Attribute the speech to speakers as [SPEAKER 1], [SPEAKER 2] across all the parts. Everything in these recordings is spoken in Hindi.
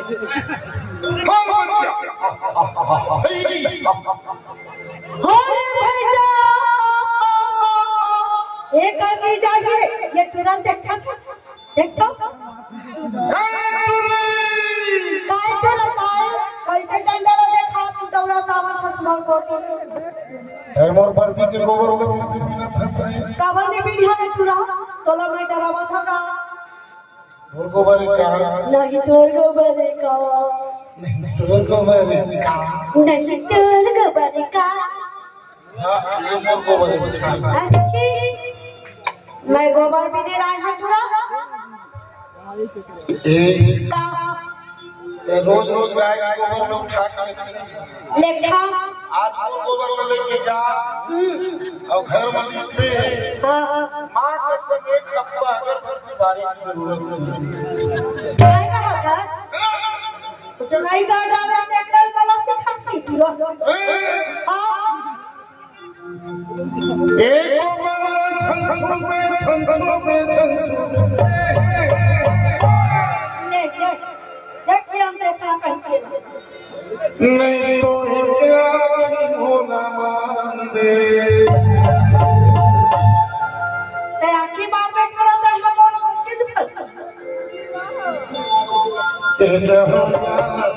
[SPEAKER 1] भैया एक आदमी जागे ये तुरंत देखा था देखो काय चलता है कैसे डंडा देखा दौड़ा तावा खसमर कोटी
[SPEAKER 2] है मोर वर्दी के गोबर में किसी मिनट फंसाए
[SPEAKER 1] कावर ने पीढ़िया ने तुरा तोला मैं डरावा था का
[SPEAKER 2] तोर गोबर का
[SPEAKER 1] नहीं तोर गोबर का
[SPEAKER 2] नहीं तोर गोबर का
[SPEAKER 1] नहीं तोर गोबर का
[SPEAKER 2] हां ये मोर गोबर का
[SPEAKER 1] अच्छी मैं गोबर भी नहीं लाई हूं तुरा
[SPEAKER 2] रोज रोज गाय के गोबर में उठा के
[SPEAKER 1] लेखा
[SPEAKER 2] आज मोर गोबर में लेके जा और घर में पे मां के संगे खप्पा अगरबत्ती बारे की जरूरत नहीं
[SPEAKER 1] काय कहा था तो नहीं का डाले देखल वाला से खाती थी हां
[SPEAKER 2] एक गोबर छन छन पे
[SPEAKER 1] ले देख हम देखा कहीं
[SPEAKER 2] नहीं तो प्यार होना मान दे
[SPEAKER 1] ते आखी बार में खड़ा था हम किस पर
[SPEAKER 2] ए जहां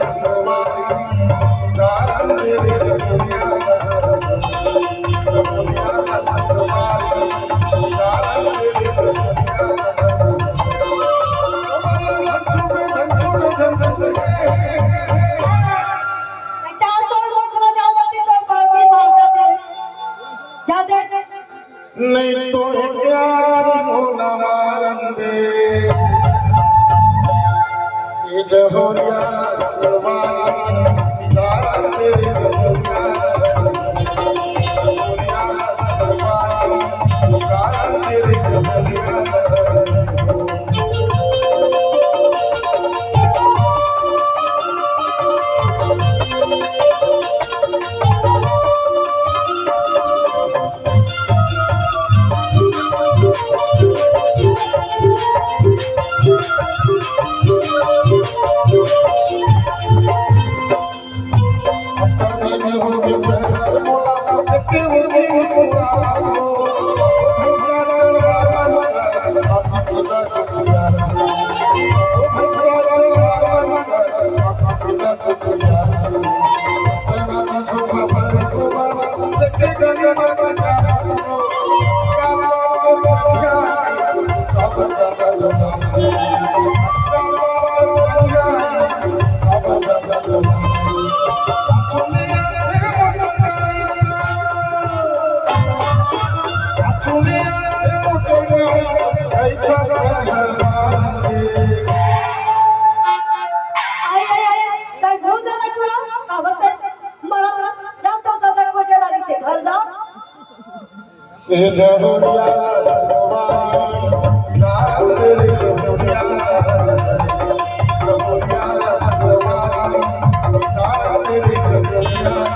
[SPEAKER 2] सनवारी दारन दे दुनिया सनवारी दारन दे नहीं तो प्यार होना मारन दे ये जहोरिया सलवारी दारन दे दुनिया सलवारी दारन दे दुनिया ये जहोरिया सलवारी दारन दे दुनिया सलवारी दारन दे दुनिया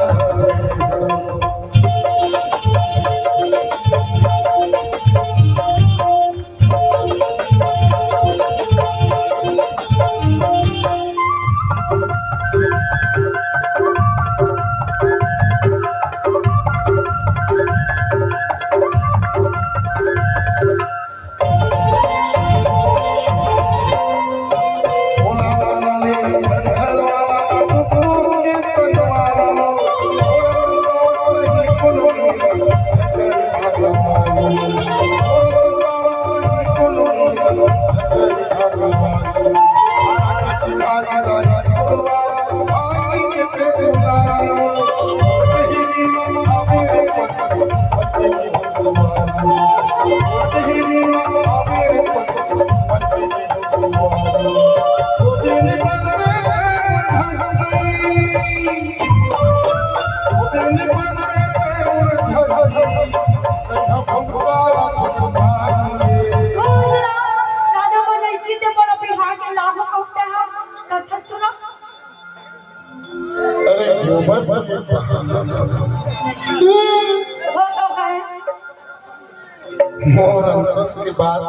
[SPEAKER 2] मोर अंतस की बात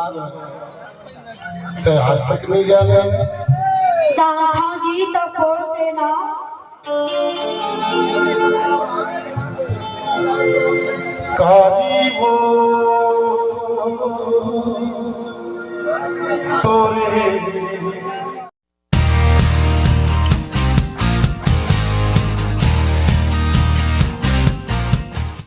[SPEAKER 2] तो आज तक नहीं जाने
[SPEAKER 1] दान था जी तो फोड़ देना
[SPEAKER 2] कारी वो तोरे